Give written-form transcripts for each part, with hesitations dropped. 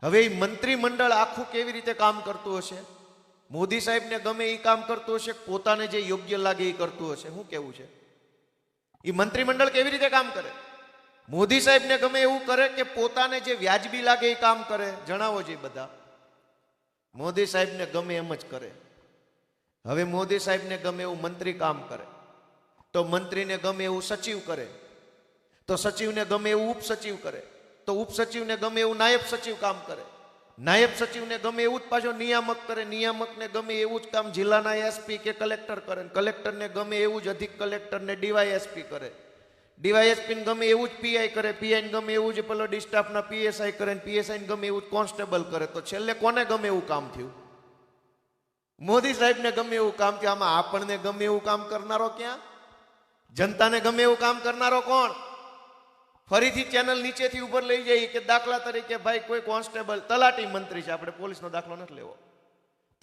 હવે એ મંત્રીમંડળ આખું કેવી રીતે કામ કરતું હશે? મોદી સાહેબને ગમે એ કામ કરતું હશે, પોતાને જે યોગ્ય લાગે એ કરતું હશે? શું કેવું છે? એ મંત્રીમંડળ કેવી રીતે કામ કરે? મોદી સાહેબને ગમે એવું કરે કે પોતાને જે વ્યાજબી લાગે એ કામ કરે? જણાવો જે બધા. મોદી સાહેબને ગમે એમ જ કરે. હવે મોદી સાહેબને ગમે એવું મંત્રી કામ કરે તો મંત્રીને ગમે એવું સચિવ કરે, તો સચિવને ગમે એવું ઉપસચિવ કરે, તો ઉપસચિવને ગમે એવું નાયબ સચિવ કામ કરે, નાયબ સચિવને ગમે એવું જ પાછો નિયામક કરે, નિયામકને ગમે એવું જ કામ જિલ્લાના એસપી કે કલેક્ટર કરે, કલેક્ટરને ગમે એવું જ અધિક કલેક્ટરને ડીવાયએસપી કરે, ડીવાયએસપીને ગમે એવું જ પીઆઈ કરે, પીઆઈને ગમે એવું જ પેલો ડિસ્ટાફના પીએસઆઈ કરે, પીએસઆઈને ગમે એવું જ કોન્સ્ટેબલ કરે. તો છેલ્લે કોને ગમે એવું કામ થયું? મોદી સાહેબને ગમે એવું કામ થયું. આમાં આપણને ગમે એવું કામ કરનારો ક્યાં? જનતાને ગમે એવું કામ કરનારો કોણ? ફરીથી ચેનલ નીચેથી ઉપર લઈ જઈએ કે દાખલા તરીકે ભાઈ કોઈ કોન્સ્ટેબલ, તલાટી મંત્રી છે, આપણે પોલીસનો દાખલો નથી લેવો.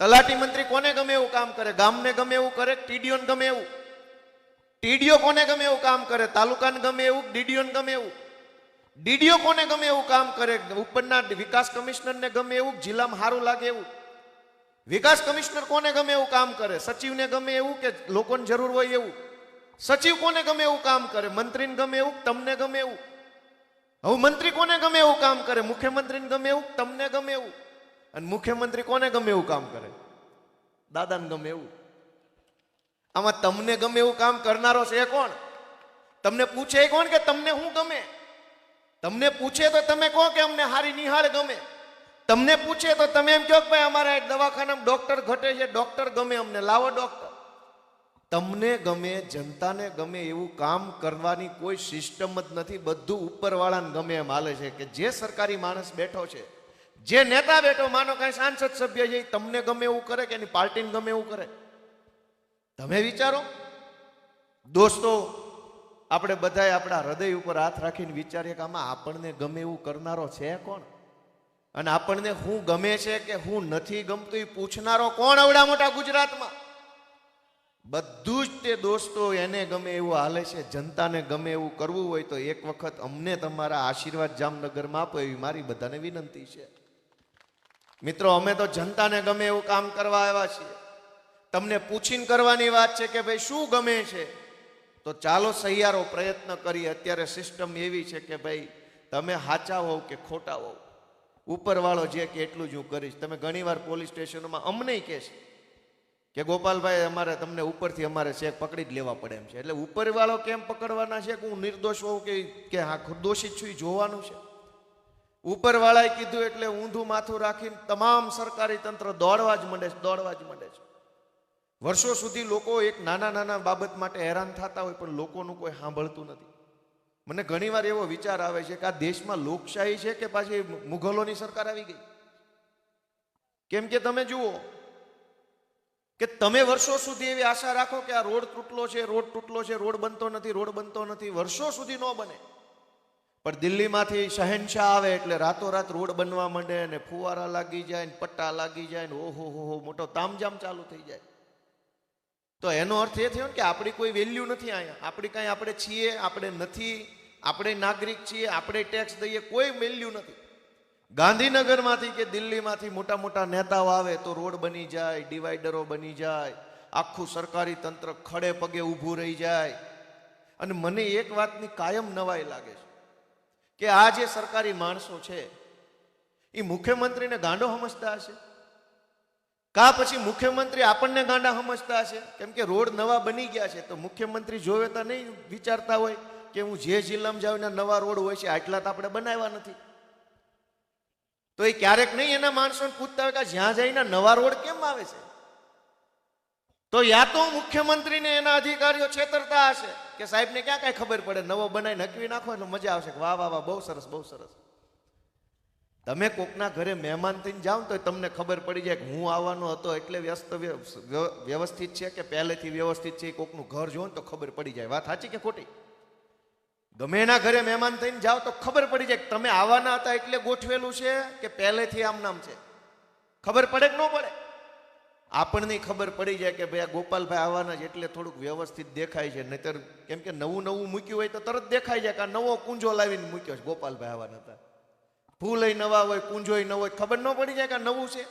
તલાટી મંત્રી કોને ગમે એવું કામ કરે? ગામને ગમે એવું કરે? ટીડીઓને ગમે એવું? ટીડીઓ કોને ગમે એવું કામ કરે? તાલુકાને ગમે એવું? ડીડીઓને ગમે એવું? ડીડીઓ કોને ગમે એવું કામ કરે? ઉપરના વિકાસ કમિશનરને ગમે એવું? જિલ્લામાં સારું લાગે એવું? વિકાસ કમિશનર કોને ગમે એવું કામ કરે? સચિવને ગમે એવું કે લોકોને જરૂર હોય એવું? સચિવ કોને ગમે એવું કામ કરે? મંત્રીને ગમે એવું? તમને ગમે એવું? હવે મંત્રી કોને ગમે એવું કામ કરે? મુખ્યમંત્રીને ગમે એવું? તમને ગમે એવું? અને મુખ્યમંત્રી કોને ગમે એવું કામ કરે? દાદાને ગમે એવું. આમાં તમને ગમે એવું કામ કરનારો છે કોણ? તમને પૂછે કોણ કે તમને શું ગમે? તમને પૂછે તો તમે કહો કે અમને હારી નિહાળ ગમે. તમને પૂછે તો તમે એમ કહો કે ભાઈ અમારા દવાખાનામાં ડોક્ટર ઘટે છે, ડોક્ટર ગમે અમને, લાવો ડોક્ટર. તમને ગમે, જનતાને ગમે એવું કામ કરવાની કોઈ સિસ્ટમ જ નથી. બધું ઉપરવાળાને ગમે એમ હાલે છે. કે જે સરકારી માણસ બેઠો છે, જે નેતા બેઠો, માનો કઈ સાંસદ સભ્ય છે, તમને ગમે એવું કરે કે એની પાર્ટીને ગમે એવું કરે? તમે વિચારો દોસ્તો. આપણે બધાએ આપણા હૃદય ઉપર હાથ રાખીને વિચારીએ કે આમાં આપણને ગમે એવું કરનારો છે કોણ? અને આપણને હું ગમે છે કે હું નથી ગમતું એ પૂછનારો કોણ અવડા મોટા ગુજરાતમાં? બધું જ તે દોસ્તો એને ગમે એવું હાલે છે. જનતાને ગમે એવું કરવું હોય તો એક વખત અમને તમારા આશીર્વાદ જામનગરમાં આપો એવી મારી બધાને વિનંતી છે. મિત્રો, અમે તો જનતાને ગમે એવું કામ કરવા આવ્યા છીએ. તમને પૂછીને કરવાની વાત છે કે ભાઈ શું ગમે છે, તો ચાલો સહિયારો પ્રયત્ન કરીએ. અત્યારે સિસ્ટમ એવી છે કે ભાઈ તમે સાચા હોવ કે ખોટા હોવ, ઉપરવાળો જે કે એટલું જ હું કરીશ. તમે ઘણીવાર પોલીસ સ્ટેશનોમાં અમને કહેશે કે ગોપાલભાઈ અમારે તમને ઉપરથી અમારે ચેક પકડી જ લેવા પડે એમ છે. એટલે ઉપરવાળો કેમ પકડવાના છે કે હું નિર્દોષ હોઉં કે હા દોષિત છું એ જોવાનું છે. ઉપરવાળાએ કીધું એટલે ઊંધું માથું રાખીને તમામ સરકારી તંત્ર દોડવા જ માંડે છે. વર્ષો સુધી લોકો એક નાના બાબત માટે હેરાન થતા હોય પણ લોકોનું કોઈ સાંભળતું નથી. મને ઘણીવાર એવો વિચાર આવે છે કે આ દેશમાં લોકશાહી છે કે પાછી મુઘલોની સરકાર આવી ગઈ? કેમ કે તમે જુઓ કે તમે વર્ષો સુધી એવી આશા રાખો કે આ રોડ તૂટલો છે, રોડ બનતો નથી, વર્ષો સુધી ન બને. પણ દિલ્હીમાંથી શહેનશાહ આવે એટલે રાતોરાત રોડ બનવા માંડે ને ફુવારા લાગી જાય ને પટ્ટા લાગી જાય ને ઓહો હો મોટો તામજામ ચાલુ થઈ જાય. તો એનો અર્થ એ થયો કે આપણી કોઈ વેલ્યુ નથી અહીંયા. આપણી કાંઈ આપણે છીએ, આપણે નથી, આપણે નાગરિક છીએ, આપણે ટેક્સ દઈએ, કોઈ વેલ્યુ નથી. ગાંધીનગરમાંથી કે દિલ્હીમાંથી મોટા મોટા નેતાઓ આવે તો રોડ બની જાય, ડિવાઈડરો બની જાય, આખું સરકારી તંત્ર ખડે પગે ઊભું રહી જાય. અને મને એક વાતની કાયમ નવાઈ લાગે છે કે આ જે સરકારી માણસો છે એ મુખ્યમંત્રીને ગાંડો સમજતા હશે કા પછી મુખ્યમંત્રી આપણને ગાંડા સમજતા હશે? કેમ કે રોડ નવા બની ગયા છે તો મુખ્યમંત્રી જોવે તો નહીં વિચારતા હોય કે હું જે જિલ્લામાં જાઉં એના નવા રોડ હોય છે, આટલા તો આપણે બનાવ્યા નથી. તો એ ક્યારેક નહીં એના માણસોને પૂછતા હોય કે જ્યાં જઈને નવા રોડ કેમ આવે છે? તો યા તો મુખ્યમંત્રીને એના અધિકારીઓ છેતરતા હશે કે સાહેબને ક્યાં કાંઈ ખબર પડે, નવો બનાવી નકવી નાખો એટલે મજા આવશે. વાહ વાહ વાહ, બહુ સરસ બહુ સરસ. તમે કોકના ઘરે મહેમાન થઈને જાઓ તો તમને ખબર પડી જાય કે હું આવવાનો હતો એટલે વ્યવસ્થિત છે કે પહેલેથી વ્યવસ્થિત છે. કોકનું ઘર જોવો ને તો ખબર પડી જાય. વાત સાચી કે ખોટી? ગમે એના ઘરે મહેમાન થઈને જાઓ તો ખબર પડી જાય કે તમે આવવાના હતા એટલે ગોઠવેલું છે કે પહેલેથી આમ નામ છે. ખબર પડે કે ન પડે? આપણને ખબર પડી જાય કે ભાઈ આ ગોપાલભાઈ આવવાના છે એટલે થોડુંક વ્યવસ્થિત દેખાય છે. નહીતર કેમ કે નવું મૂક્યું હોય તો તરત દેખાઈ જાય કે આ નવો કુંજો લાવીને મૂક્યો છે, ગોપાલભાઈ આવવાના હતા. ફૂલય નવા હોય, કુંજોય ન હોય, ખબર ન પડી જાય કે આ નવું છે?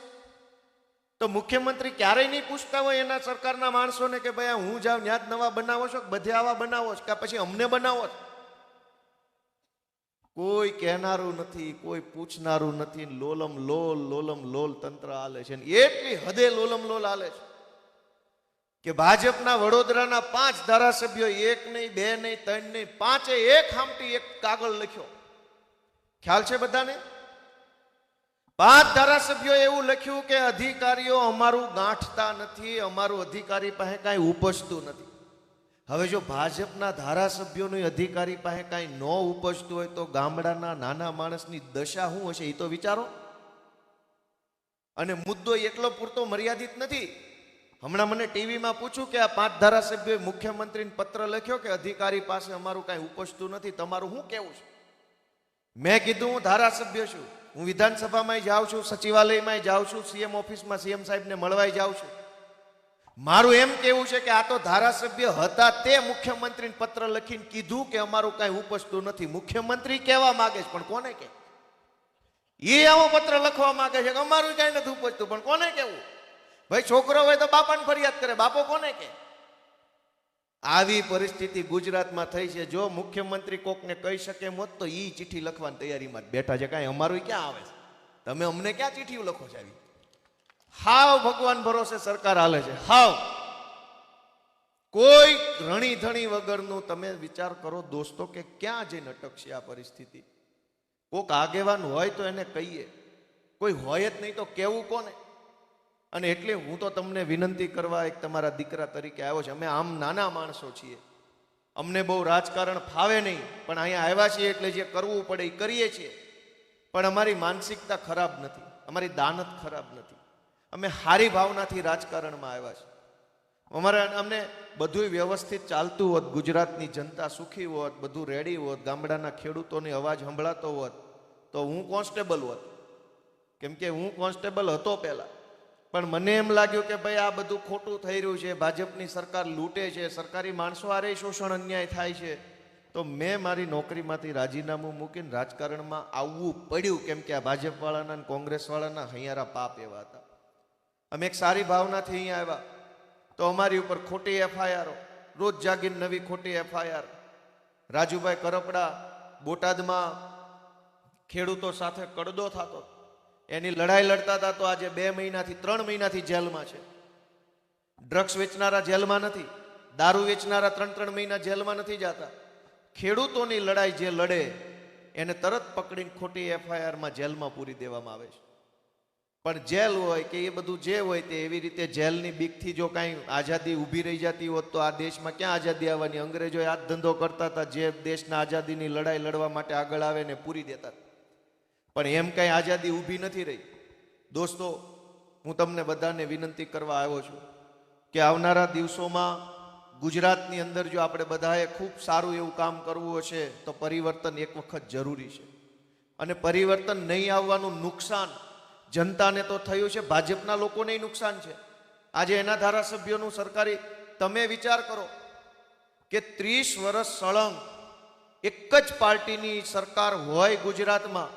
તો મુખ્યમંત્રી ક્યારેય નહીં પૂછતા હોય એના સરકારના માણસોને કે ભાઈ હું જાઉં ત્યાં જ નવા બનાવો છો, બધે આવા બનાવો છો, કે પછી અમને બનાવો છો? કોઈ કહેનારું નથી, કોઈ પૂછનારું નથી. લોલમ લોલ તંત્ર હાલે છે. એટલી હદે લોલમ લોલ હાલે છે કે ભાજપના વડોદરાના 5 ધારાસભ્યો, 1 નહીં, 2 નહીં, 3 નહીં, 5 એક હામટી એક કાગળ લખ્યો. ખ્યાલ છે બધાને? 5 ધારાસભ્યો એવું લખ્યું કે અધિકારીઓ અમારું ગાંઠતા નથી, અમારું અધિકારી પાસે કાંઈ ઉપજતું નથી. હવે જો ભાજપના ધારાસભ્યોનું અધિકારી પાસે કાંઈ ન ઉપજતું હોય તો ગામડાના નાના માણસની દશા શું હશે એ તો વિચારો. અને મુદ્દો એટલો પૂરતો મર્યાદિત નથી. હમણાં મને ટીવીમાં પૂછ્યું કે આ 5 ધારાસભ્યોએ મુખ્યમંત્રીને પત્ર લખ્યો કે અધિકારી પાસે અમારું કાંઈ ઉપજતું નથી, તમારું શું કહેવું છે? મેં કીધું હું ધારાસભ્ય છું, હું વિધાનસભામાં જાઉં છું, સચિવાલયમાં જાઉં છું, સીએમ ઓફિસમાં સીએમ સાહેબને મળવાય જાઉં છું. મારું એમ કેવું છે કે આ તો ધારાસભ્ય હતા તે મુખ્યમંત્રીને પત્ર લખીને કીધું કે અમારું કાંઈ ઉપજતું નથી. મુખ્યમંત્રી કહેવા માંગે છે પણ કોને કે? એ આવો પત્ર લખવા માંગે છે કે અમારું કાંઈ નથી ઉપજતું, પણ કોને કેવું? ભાઈ છોકરો હોય તો બાપાને ફરિયાદ કરે, બાપો કોને કે? આવી પરિસ્થિતિ ગુજરાતમાં થઈ છે. જો મુખ્યમંત્રી કોકને કહી શકે એમ હોત તો ઈ ચિઠ્ઠી લખવાની તૈયારીમાં જ બેઠા છે. કાંઈ અમારું ક્યાં આવે છે? તમે અમને ક્યાં ચિઠ્ઠીઓ લખો છો? આવી હાવ ભગવાન ભરોસે સરકાર હાલે છે. હાવ કોઈ રણી ધણી વગરનું. તમે વિચાર કરો દોસ્તો કે ક્યાં જઈને અટકશે આ પરિસ્થિતિ? કોક આગેવાન હોય તો એને કહીએ, કોઈ હોય જ નહીં તો કેવું કોને? અને એટલે હું તો તમને વિનંતી કરવા એક તમારા દીકરા તરીકે આવ્યો છે. અમે આમ નાના માણસો છીએ, અમને બહુ રાજકારણ ફાવે નહીં, પણ અહીંયા આવ્યા છીએ એટલે જે કરવું પડે એ કરીએ છીએ. પણ અમારી માનસિકતા ખરાબ નથી, અમારી દાનત ખરાબ નથી. અમે સારી ભાવનાથી રાજકારણમાં આવ્યા છીએ. અમને બધું વ્યવસ્થિત ચાલતું હોત, ગુજરાતની જનતા સુખી હોત, બધું રેડી હોત, ગામડાના ખેડૂતોની અવાજ સંભળાતો હોત તો હું કોન્સ્ટેબલ હોત. કેમ કે હું કોન્સ્ટેબલ હતો પહેલા. પણ મને એમ લાગ્યું કે ભાઈ આ બધું ખોટું થઈ રહ્યું છે, ભાજપની સરકાર લૂંટે છે, સરકારી માણસો હારે શોષણ અન્યાય થાય છે. તો મેં મારી નોકરીમાંથી રાજીનામું મૂકીને રાજકારણમાં આવવું પડ્યું. કેમ કે આ ભાજપવાળાના અને કોંગ્રેસવાળાના હૈયારા પાપ એવા હતા. અમે એક સારી ભાવનાથી અહીંયા આવ્યા તો અમારી ઉપર ખોટી એફઆઈઆરો, રોજ જાગીને નવી ખોટી એફઆઈઆર. રાજુભાઈ કરપડા બોટાદમાં ખેડૂતો સાથે કડદો થતો, એની લડાઈ લડતા હતા તો આજે 2 મહિનાથી 3 મહિનાથી જેલમાં છે. ડ્રગ્સ વેચનારા જેલમાં નથી, દારૂ વેચનારા 3 મહિના જેલમાં નથી જતા. ખેડૂતોની લડાઈ જે લડે એને તરત પકડીને ખોટી એફઆઈઆરમાં જેલમાં પૂરી દેવામાં આવે છે. પણ જેલ હોય કે એ બધું જે હોય તે એવી રીતે જેલની બીકથી જો કાંઈ આઝાદી ઊભી રહી જતી હોત તો આ દેશમાં ક્યાં આઝાદી આવવાની? અંગ્રેજોએ આ ધંધો કરતા હતા, જે દેશના આઝાદીની લડાઈ લડવા માટે આગળ આવે ને પૂરી દેતા. પણ એમ કાંઈ આઝાદી ઊભી નથી રહી. દોસ્તો, હું તમને બધાને વિનંતી કરવા આવ્યો છું કે આવનારા દિવસોમાં ગુજરાતની અંદર જો આપણે બધાએ ખૂબ સારું એવું કામ કરવું હશે તો પરિવર્તન એક વખત જરૂરી છે. અને પરિવર્તન નહીં આવવાનું નુકસાન જનતાને તો થયું છે, ભાજપના લોકોને નુકસાન છે. આજે એના ધારાસભ્યોનું સરકારી, તમે વિચાર કરો કે 30 વર્ષ સળંગ એક જ પાર્ટીની સરકાર હોય ગુજરાતમાં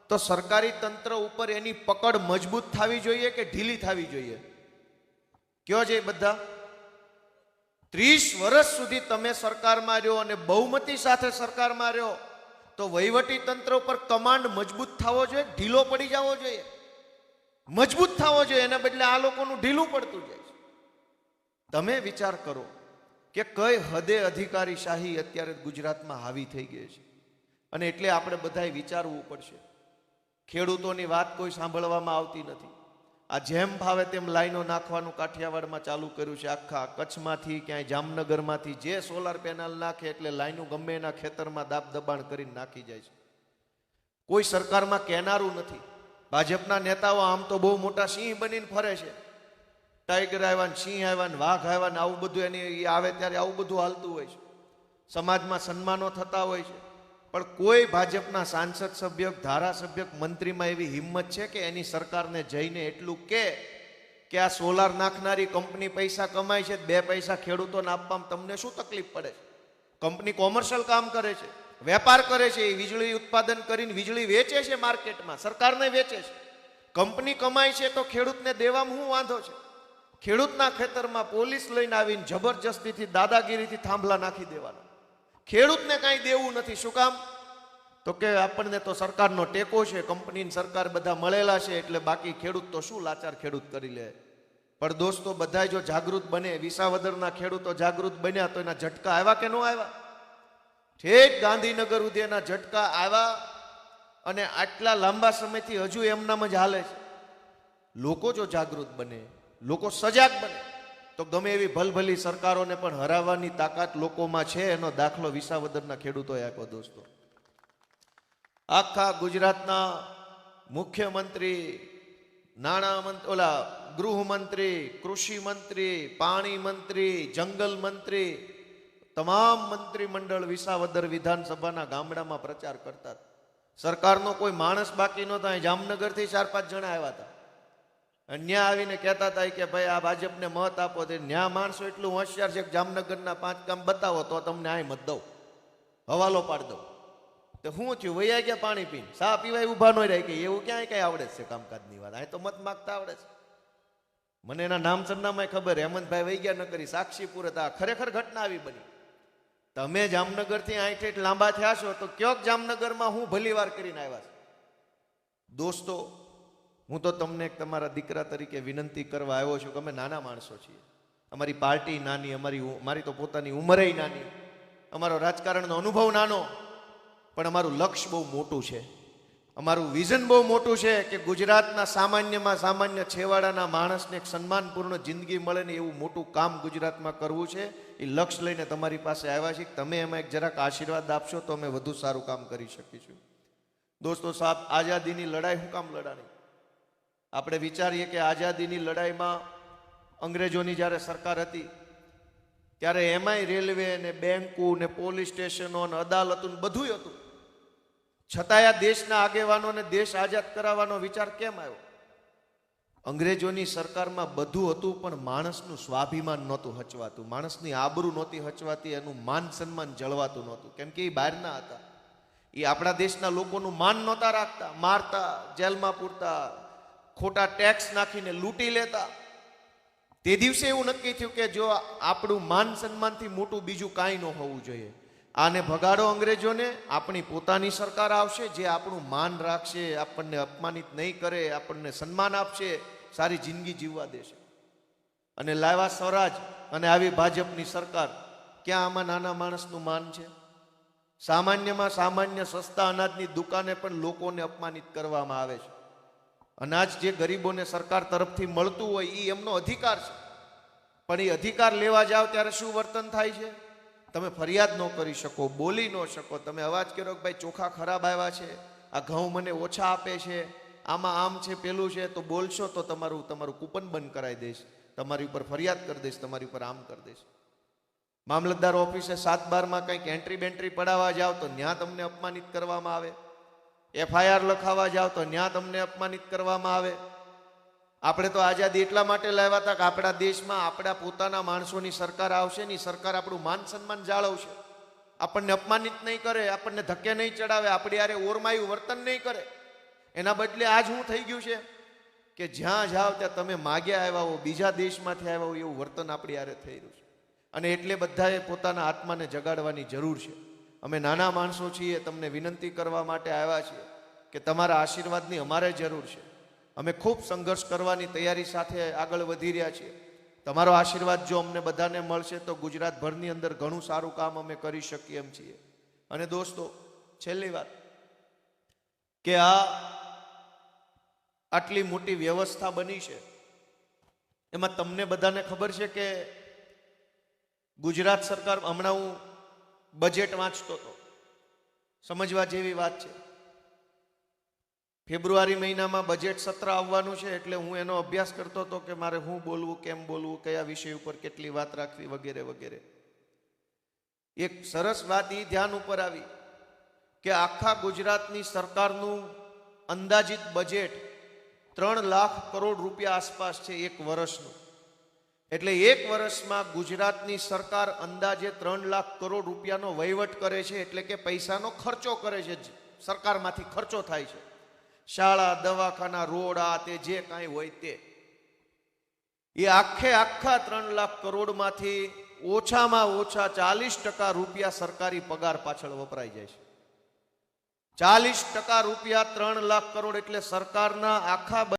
તો સરકારી તંત્ર ઉપર એની પકડ મજબૂત થવી જોઈએ કે ઢીલી થવી જોઈએ? કયો છે બધા? 30 વર્ષ સુધી તમે સરકારમાં રહ્યો અને બહુમતી સાથે સરકારમાં રહ્યો તો વહીવટી તંત્ર ઉપર કમાન્ડ મજબૂત થવો જોઈએ, ઢીલો પડી જવો જોઈએ? મજબૂત થવો જોઈએ, એના બદલે આ લોકોનું ઢીલું પડતું જાય છે. તમે વિચાર કરો કે કઈ હદે અધિકારી શાહી અત્યારે ગુજરાતમાં હાવી થઈ ગઈ છે. અને એટલે આપણે બધાએ વિચારવું પડશે. ખેડૂતોની વાત કોઈ સાંભળવામાં આવતી નથી. આ જેમ ભાવે તેમ લાઈનો નાખવાનું કાઠિયાવાડમાં ચાલુ કર્યું છે. આખા કચ્છમાંથી ક્યાંય જામનગરમાંથી જે સોલાર પેનલ નાખે એટલે લાઈનો ગમે એના ખેતરમાં દાબ દબાણ કરીને નાખી જાય છે. કોઈ સરકારમાં કહેનારું નથી. ભાજપના નેતાઓ આમ તો બહુ મોટા સિંહ બનીને ફરે છે. ટાઈગર આવ્યા ને, સિંહ આવ્યા ને, વાઘ આવ્યા ને, આવું બધું એની આવે ત્યારે આવું બધું હાલતું હોય છે. સમાજમાં સન્માનો થતા હોય છે. પણ કોઈ ભાજપના સાંસદ સભ્ય, ધારાસભ્ય, મંત્રીમાં એવી હિંમત છે કે એની સરકારને જઈને એટલું કે આ સોલાર નાખનારી કંપની પૈસા કમાય છે, 2 પૈસા ખેડૂતોને આપવામાં તમને શું તકલીફ પડે છે? કંપની કોમર્શિયલ કામ કરે છે, વેપાર કરે છે, એ વીજળી ઉત્પાદન કરીને વીજળી વેચે છે માર્કેટમાં, સરકારને વેચે છે. કંપની કમાય છે તો ખેડૂતને દેવામાં શું વાંધો છે? ખેડૂતના ખેતરમાં પોલીસ લઈને આવીને જબરજસ્તીથી દાદાગીરીથી થાંભલા નાખી દેવાના. ખેડૂતને કાંઈ દેવું નથી. શું કામ? તો કે આપણને તો સરકારનો ટેકો છે, કંપની સરકાર બધા મળેલા છે, એટલે બાકી ખેડૂત તો શું લાચાર ખેડૂત કરી લે. પણ દોસ્તો, બધા જો જાગૃત બને, વિસાવદરના ખેડૂતો જાગૃત બન્યા તો એના ઝટકા આવ્યા કે ન આવ્યા? ઠેક ગાંધીનગર સુધી એના ઝટકા આવ્યા, અને આટલા લાંબા સમયથી હજુ એમનામ જ હાલે છે. લોકો જો જાગૃત બને, લોકો સજાગ બને, તો ગમે એવી ભલભલી સરકારોને પણ હરાવવાની તાકાત લોકોમાં છે. એનો દાખલો વિસાવદરના ખેડૂતોએ આપ્યો. દોસ્તો, આખા ગુજરાતના મુખ્યમંત્રી, નાણામંત્રી, ગૃહમંત્રી, કૃષિ મંત્રી, પાણી મંત્રી, જંગલ મંત્રી, તમામ મંત્રીમંડળ વિસાવદર વિધાનસભાના ગામડામાં પ્રચાર કરતા. સરકારનો કોઈ માણસ બાકી નહોતા. જામનગરથી 4-5 જણા આવ્યા હતા. ન્યા આવીને કહેતા હતા કે ભાઈ આ ભાજપને મત આપો. ન્યા માણસો એટલું હોશિયાર છે કે જામનગરના 5 કામ બતાવો તો તમને આ મત દઉં, હવાલો પાડ દઉં. તો શું થયું? વૈયા ગયા પાણી પીને, સા પીવાય ઉભા ન રહી. કે એવું ક્યાંય કઈ આવડે છે કામકાજની વાત? આ તો મત માગતા આવડે છે. મને એના નામ સરનામાં ખબર. હેમંતભાઈ વહી ગયા ન કરી, સાક્ષીપુર હતા. ખરેખર ઘટના આવી બની. તમે જામનગરથી આઠ લાંબા થયા છો તો ક્યોક જામનગરમાં હું ભલી વાર કરીને આવ્યા છું. દોસ્તો, હું તો તમને તમારા દીકરા તરીકે વિનંતી કરવા આવ્યો છું કે અમે નાના માણસો છીએ. અમારી પાર્ટી નાની, મારી તો પોતાની ઉંમરે નાની, અમારો રાજકારણનો અનુભવ નાનો, પણ અમારું લક્ષ્ય બહુ મોટું છે. અમારું વિઝન બહુ મોટું છે કે ગુજરાતના સામાન્યમાં સામાન્ય છેવાડાના માણસને એક સન્માનપૂર્ણ જિંદગી મળે ને એવું મોટું કામ ગુજરાતમાં કરવું છે. એ લક્ષ્ય લઈને તમારી પાસે આવ્યા છીએ. તમે એમાં એક જરાક આશીર્વાદ આપશો તો અમે વધુ સારું કામ કરી શકીશું. દોસ્તો, સાહેબ, આઝાદીની લડાઈ શું કામ લડાણી? આપણે વિચારીએ કે આઝાદીની લડાઈમાં અંગ્રેજોની જ્યારે સરકાર હતી ત્યારે એમાંય રેલવે ને બેંકો ને પોલીસ સ્ટેશનો ને અદાલતો ને બધું હતું. છતાંય આ દેશના આગેવાનોને દેશ આઝાદ કરાવવાનો વિચાર કેમ આવ્યો? અંગ્રેજોની સરકારમાં બધું હતું, પણ માણસનું સ્વાભિમાન નહોતું હચવાતું, માણસની આબરૂ નહોતી હચવાતી, એનું માન સન્માન જળવાતું નહોતું. કેમ કે એ બહારના હતા. એ આપણા દેશના લોકોનું માન નહોતા રાખતા, મારતા, જેલમાં પૂરતા, ખોટા ટેક્સ નાખીને લૂંટી લેતા. તે દિવસે એવું નક્કી થયું કે જો આપણું માન સન્માનથી મોટું બીજું કાંઈ ન હોવું જોઈએ. આને ભગાડો અંગ્રેજોને, આપણી પોતાની સરકાર આવશે જે આપણું માન રાખશે, આપણને અપમાનિત નહીં કરે, આપણને સન્માન આપશે, સારી જિંદગી જીવવા દેશે. અને લાવ્યા સ્વરાજ અને આવી ભાજપની સરકાર. ક્યાં આમાં નાના માણસનું માન છે? સામાન્યમાં સામાન્ય સસ્તા અનાજની દુકાને પણ લોકોને અપમાનિત કરવામાં આવે છે. અનાજ જે ગરીબોને સરકાર તરફથી મળતું હોય એ એમનો અધિકાર છે, પણ એ અધિકાર લેવા જાઓ ત્યારે શું વર્તન થાય છે? તમે ફરિયાદ ન કરી શકો, બોલી ન શકો. તમે અવાજ કર્યો કે ભાઈ ચોખા ખરાબ આવ્યા છે, આ ઘઉં મને ઓછા આપે છે, આમાં આમ છે, પેલું છે, તો બોલશો તો તમારું કૂપન બંધ કરાવી દઈશ, તમારી ઉપર ફરિયાદ કરી દઈશ, તમારી ઉપર આમ કરી દઈશ. મામલતદાર ઓફિસે 7-12માં કંઈક એન્ટ્રી બેન્ટ્રી પડાવવા જાઓ તો ત્યાં તમને અપમાનિત કરવામાં આવે. FIR લખાવા જાઓ તો ત્યાં તમને અપમાનિત કરવામાં આવે. આપણે તો આઝાદી એટલા માટે લાવ્યા હતા કે આપણા દેશમાં આપણા પોતાના માણસોની સરકાર આવશે ને, સરકાર આપણું માન સન્માન જાળવશે, આપણને અપમાનિત નહીં કરે, આપણને ધક્કે નહીં ચડાવે, આપણી યારે ઓરમાયું વર્તન નહીં કરે. એના બદલે આજ શું થઈ ગયું છે કે જ્યાં જાઓ ત્યાં તમે માગ્યા આવ્યા હો, બીજા દેશમાંથી આવ્યા હો એવું વર્તન આપણી યારે થઈ રહ્યું છે. અને એટલે બધાએ પોતાના આત્માને જગાડવાની જરૂર છે. અમે નાના માણસો છીએ, તમને વિનંતી કરવા માટે આવ્યા છીએ કે તમારા આશીર્વાદની અમારે જરૂર છે. અમે ખૂબ સંઘર્ષ કરવાની તૈયારી સાથે આગળ વધી રહ્યા છીએ. તમારો આશીર્વાદ જો અમને બધાને મળશે તો ગુજરાતભરની અંદર ઘણું સારું કામ અમે કરી શકીએ એમ છીએ. અને દોસ્તો, છેલ્લી વાત કે આટલી મોટી વ્યવસ્થા બની છે, એમાં તમને બધાને ખબર છે કે ગુજરાત સરકાર, હમણાં હું બજેટ વાંચતો હતો, સમજવા જેવી વાત છે. ફેબ્રુઆરી મહિનામાં બજેટ સત્ર આવવાનું છે, એટલે હું એનો અભ્યાસ કરતો હતો કે મારે શું બોલવું, કેમ બોલવું, કયા વિષય ઉપર કેટલી વાત રાખવી, વગેરે વગેરે. એક સરસ વાત એ ધ્યાન ઉપર આવી કે આખા ગુજરાતની સરકારનું અંદાજિત બજેટ 3 લાખ કરોડ રૂપિયા આસપાસ છે એક વર્ષનું. એટલે એક વર્ષમાં ગુજરાતની સરકાર અંદાજે 3 લાખ કરોડ રૂપિયાનો વહીવટ કરે છે, એટલે કે પૈસાનો ખર્ચો કરે છે, સરકારમાંથી ખર્ચો થાય છે, શાળા દવાખાના રોડ આ તે જે કાંઈ હોય તે. એ આખા 3 લાખ કરોડમાંથી ઓછામાં ઓછા 40% રૂપિયા સરકારી પગાર પાછળ વપરાઈ જાય છે. 40% રૂપિયા 3 લાખ કરોડ એટલે સરકારના આખા